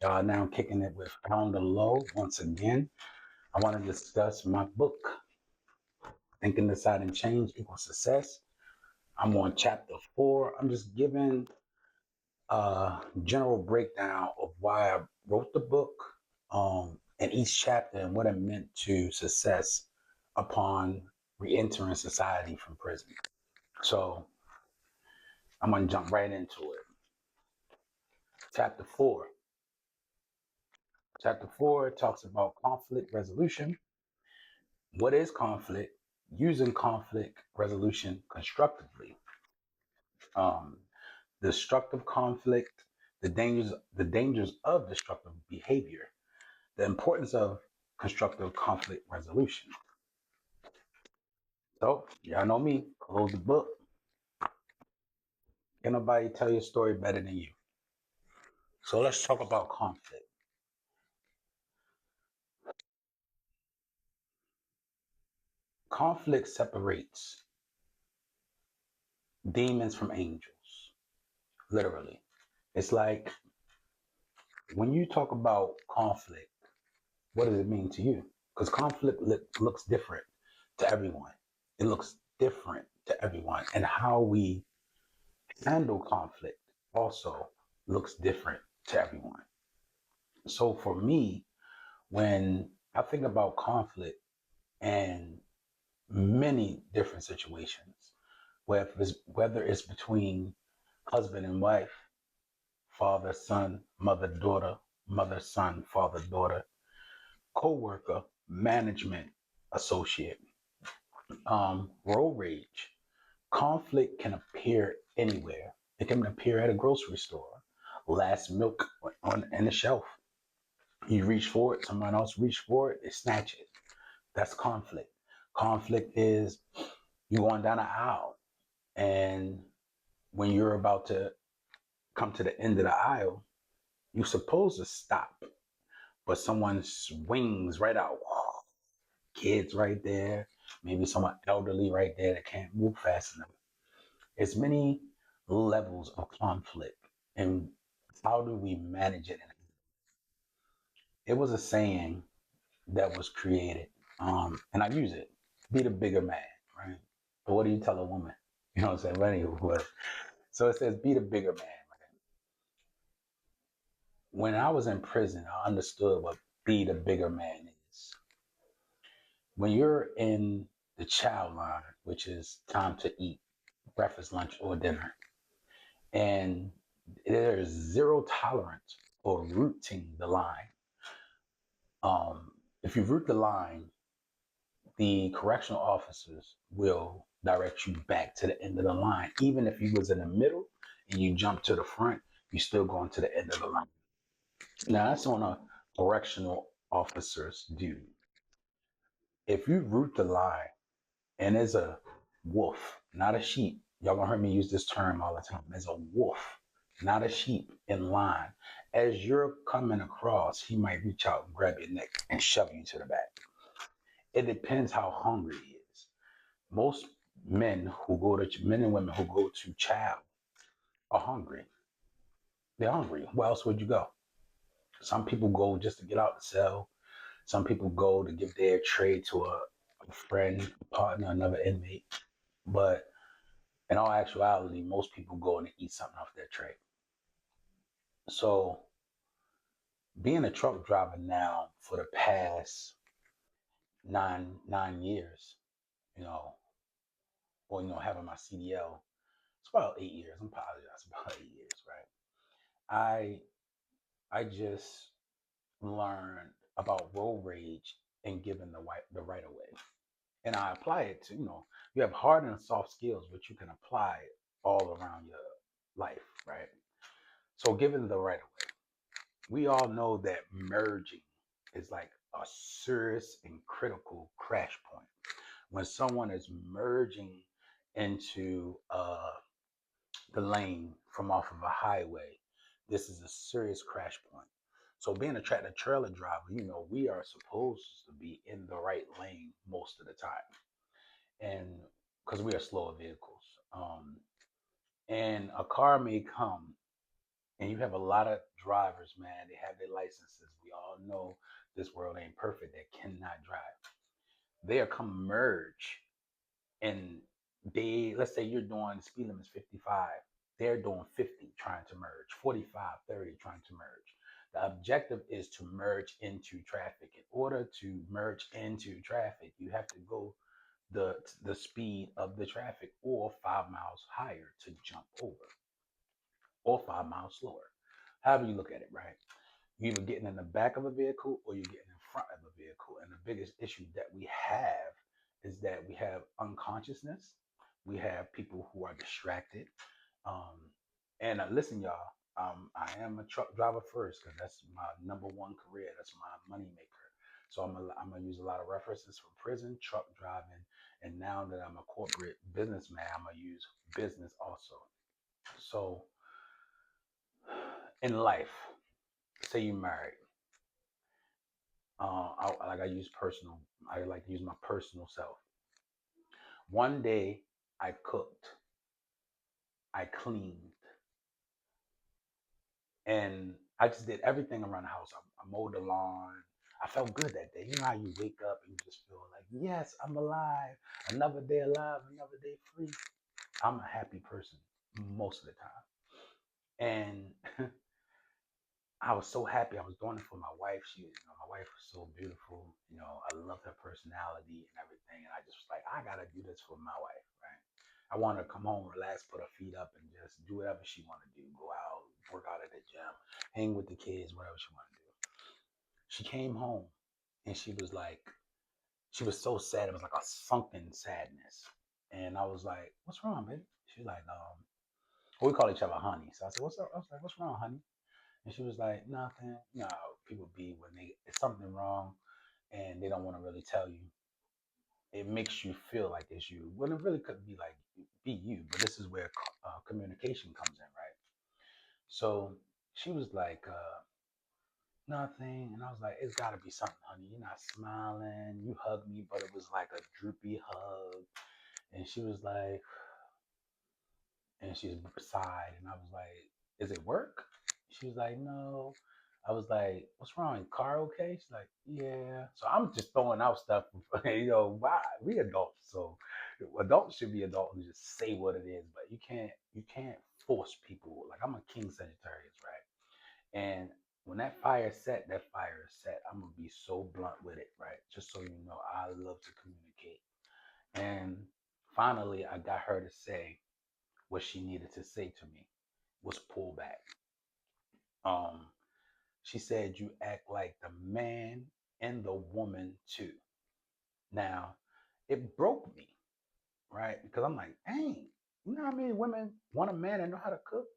Now I'm kicking it with Pound the Low once again. I want to discuss my book, Thinking, Decide, and Change Equals Success. I'm on chapter 4. I'm just giving a general breakdown of why I wrote the book, and each chapter and what it meant to success upon re-entering society from prison. So I'm going to jump right into it. Chapter 4. Chapter 4 talks about conflict resolution. What is conflict? Using conflict resolution constructively. Um, Destructive conflict, the dangers of destructive behavior, the importance of constructive conflict resolution. So, y'all know me, close the book. Can't nobody tell your story better than you. So let's talk about conflict. Conflict separates demons from angels, literally. It's like when you talk about conflict, what does it mean to you? Because conflict looks different to everyone. It looks different to everyone. And how we handle conflict also looks different to everyone. So for me, when I think about conflict and many different situations, whether it's between husband and wife, father, son, mother, daughter, mother, son, father, daughter, co-worker, management, associate, road rage. Conflict can appear anywhere. It can appear at a grocery store, last milk on the shelf. You reach for it, someone else reach for it, they snatch it. That's conflict. Conflict is you going down an aisle, and when you're about to come to the end of the aisle, you're supposed to stop, but someone swings right out. Kids right there, maybe someone elderly right there that can't move fast enough. It's many levels of conflict, and how do we manage it? It was a saying that was created, and I use it: be the bigger man, right? But what do you tell a woman? You know what I'm saying? But anyway, so it says be the bigger man. Right? When I was in prison, I understood what be the bigger man is. When you're in the child line, which is time to eat breakfast, lunch, or dinner, and there is zero tolerance for rooting the line. If you root the line, the correctional officers will direct you back to the end of the line. Even if you was in the middle and you jump to the front, you still going to the end of the line. Now that's on a correctional officer's duty. If you root the line and there's a wolf, not a sheep, y'all gonna hear me use this term all the time. There's a wolf, not a sheep, in line. As you're coming across, he might reach out and grab your neck and shove you to the back. It depends how hungry he is. Most men and women who go to chow are hungry. They're hungry. Where else would you go? Some people go just to get out the cell. Some people go to give their trade to a friend, a partner, another inmate. But in all actuality, most people go and eat something off their tray. So being a truck driver now for the past nine years, you know, or having my CDL, it's about 8 years. I'm apologize, about 8 years, right? I I just learned about road rage and giving the right of way. And I apply it to, you have hard and soft skills, but you can apply it all around your life, right? So giving the right of way. We all know that merging is like a serious and critical crash point. When someone is merging into the lane from off of a highway, this is a serious crash point. So being a tractor trailer driver, we are supposed to be in the right lane most of the time. And because we are slower vehicles. And a car may come And you have a lot of drivers, man. They have their licenses. We all know this world ain't perfect. They cannot drive. They'll come merge and let's say you're doing speed limit is 55. They're doing 50 trying to merge, 45, 30 trying to merge. The objective is to merge into traffic. In order to merge into traffic, you have to go the speed of the traffic or 5 miles higher to jump over, or 5 miles slower. However you look at it, right? You're either getting in the back of a vehicle or you're getting in front of a vehicle. And the biggest issue that we have is that we have unconsciousness. We have people who are distracted. Um, and listen, y'all, I am a truck driver first because that's my number one career. That's my money maker. So I'm gonna use a lot of references from prison, truck driving, and now that I'm a corporate businessman, I'm gonna use business also. So in life, say you married, I use personal. I like to use my personal self. One day, I cooked, I cleaned, and I just did everything around the house. I mowed the lawn. I felt good that day. You know how you wake up and you just feel like, yes, I'm alive. Another day alive, another day free. I'm a happy person most of the time. And I was so happy. I was doing it for my wife. My wife was so beautiful. I loved her personality and everything. And I just was like, I gotta do this for my wife, right? I want her to come home, relax, put her feet up, and just do whatever she want to do. Go out, work out at the gym, hang with the kids, whatever she want to do. She came home, and she was so sad. It was like a sunken sadness. And I was like, "What's wrong, baby?" She's like, well, we call each other honey. So I said, "What's up?" I was like, "What's wrong, honey?" And she was like, nothing. People be when it's something wrong and they don't want to really tell you. It makes you feel like it's you. When it really could be like, be you. But this is where communication comes in, right? So she was like, nothing. And I was like, it's got to be something, honey. You're not smiling. You hugged me, but it was like a droopy hug. And she was like, and she sighed, and I was like, "Is it work?" She was like, "No." I was like, "What's wrong? Car okay?" She's like, "Yeah." So I'm just throwing out stuff. Why we adults? So adults should be adults and just say what it is. But you can't force people. Like I'm a King Sagittarius, right? And when that fire set, that fire is set. I'm gonna be so blunt with it, right? Just so you know, I love to communicate. And finally, I got her to say what she needed to say to me was pull back. Um, she said, "You act like the man and the woman too." Now, it broke me, right? Because I'm like, dang, you know how many women want a man that know how to cook,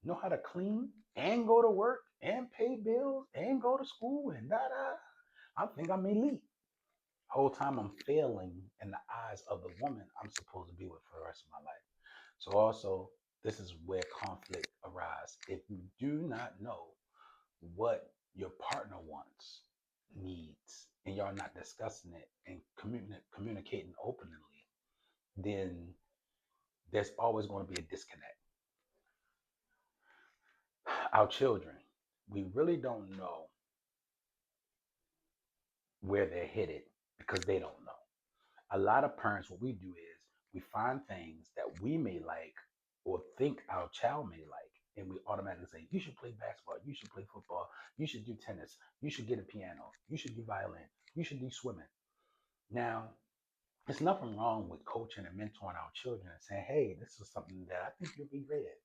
know how to clean, and go to work, and pay bills, and go to school, and da da. I think I'm elite. Whole time I'm failing in the eyes of the woman I'm supposed to be with for the rest of my life. So also, this is where conflict arises. If you do not know what your partner wants, needs, and y'all not discussing it and communicating openly, then there's always going to be a disconnect. Our children, we really don't know where they're headed because they don't know. A lot of parents, what we do is we find things that we may like or think our child may like, and we automatically say, you should play basketball, you should play football, you should do tennis, you should get a piano, you should do violin, you should do swimming. Now, there's nothing wrong with coaching and mentoring our children and saying, hey, this is something that I think you'll be great at.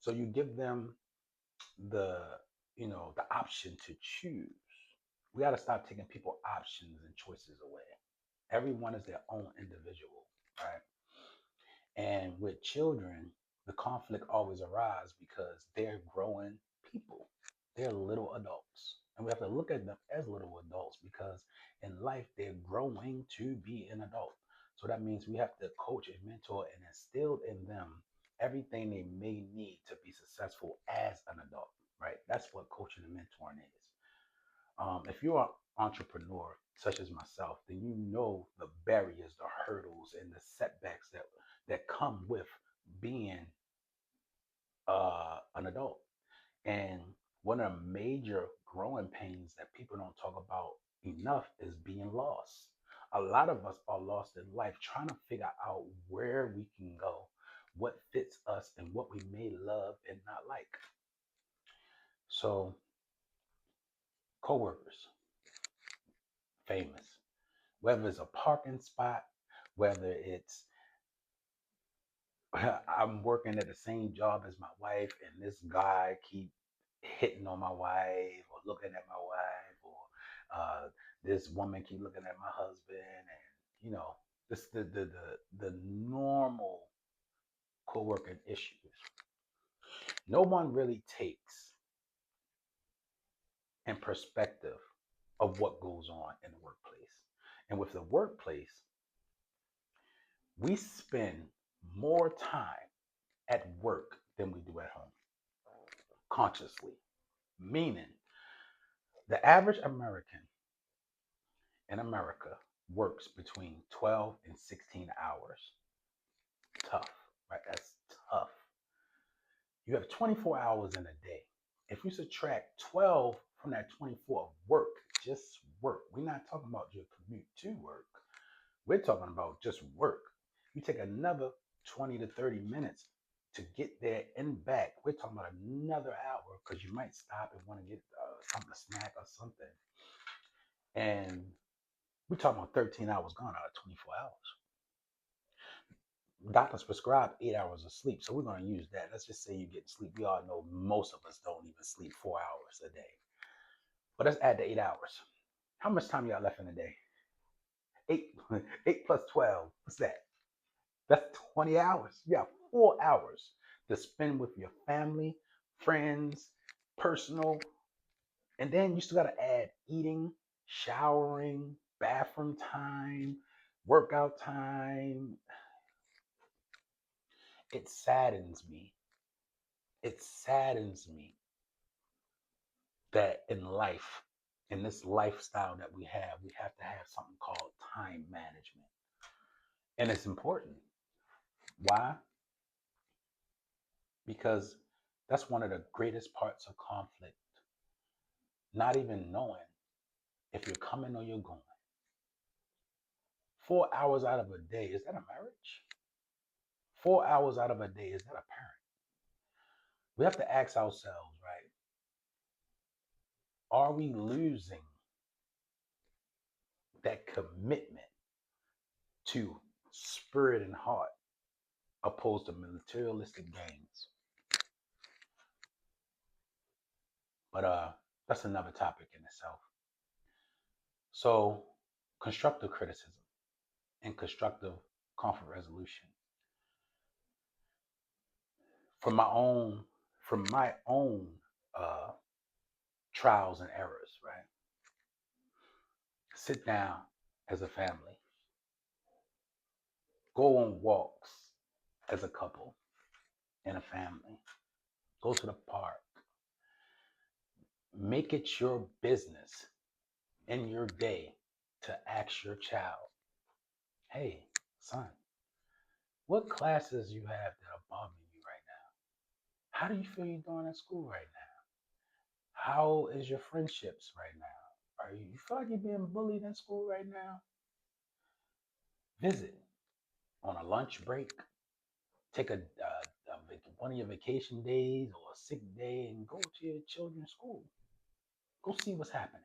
So you give them the, the option to choose. We got to stop taking people options and choices away. Everyone is their own individual, right? And with children, the conflict always arises because they're growing people. They're little adults. And we have to look at them as little adults because in life, they're growing to be an adult. So that means we have to coach and mentor and instill in them everything they may need to be successful as an adult, right? That's what coaching and mentoring is. If you're an entrepreneur, such as myself, then you know the barriers, the hurdles, and the setbacks that come with being an adult. And one of the major growing pains that people don't talk about enough is being lost. A lot of us are lost in life trying to figure out where we can go, what fits us, and what we may love and not like. So, coworkers, famous, whether it's a parking spot, whether it's I'm working at the same job as my wife, and this guy keep hitting on my wife or looking at my wife, or this woman keep looking at my husband, and you know, this the normal co-working issues. No one really takes in perspective of what goes on in the workplace, and with the workplace, we spend more time at work than we do at home consciously. Meaning, the average American in America works between 12 and 16 hours. Tough, right? That's tough. You have 24 hours in a day. If you subtract 12 from that 24 work, just work. We're not talking about your commute to work. We're talking about just work. You take another 20 to 30 minutes to get there and back. We're talking about another hour because you might stop and want to get something to snack or something. And we're talking about 13 hours gone out of 24 hours. Doctors prescribe 8 hours of sleep. So we're going to use that. Let's just say you get sleep. We all know most of us don't even sleep 4 hours a day. But let's add the 8 hours. How much time you got left in a day? Eight, 8 plus 12. What's that? That's 20 hours. You have 4 hours to spend with your family, friends, personal. And then you still got to add eating, showering, bathroom time, workout time. It saddens me. It saddens me that in life, in this lifestyle that we have to have something called time management. And it's important. Why? Because that's one of the greatest parts of conflict. Not even knowing if you're coming or you're going. 4 hours out of a day, is that a marriage? 4 hours out of a day, is that a parent? We have to ask ourselves, right? Are we losing that commitment to spirit and heart opposed to materialistic gains? But that's another topic in itself. So constructive criticism and constructive conflict resolution. From my own from my own uh, trials and errors, right? Sit down as a family, go on walks as a couple and a family, go to the park, make it your business in your day to ask your child, hey, son, what classes you have that are bothering you right now? How do you feel you're doing at school right now? How is your friendships right now? You feel like you're being bullied in school right now? Visit on a lunch break. Take one of your vacation days or a sick day and go to your children's school. Go see what's happening.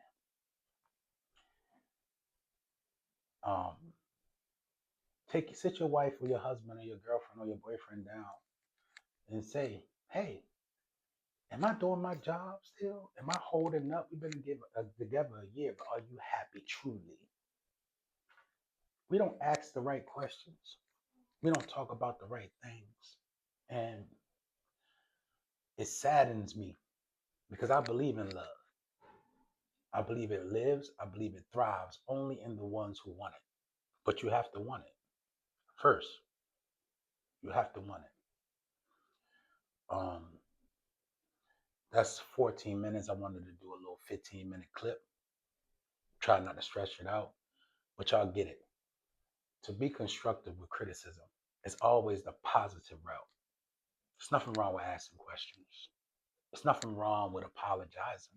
Um, sit your wife or your husband or your girlfriend or your boyfriend down and say, "Hey, am I doing my job still? Am I holding up? We've been together a year, but are you happy truly?" We don't ask the right questions. We don't talk about the right things, and it saddens me because I believe in love. I believe it lives. I believe it thrives only in the ones who want it. But you have to want it first. You have to want it. Um, that's 14 minutes. I wanted to do a little 15-minute clip. Try not to stretch it out, but y'all get it. To be constructive with criticism is always the positive route. There's nothing wrong with asking questions. There's nothing wrong with apologizing.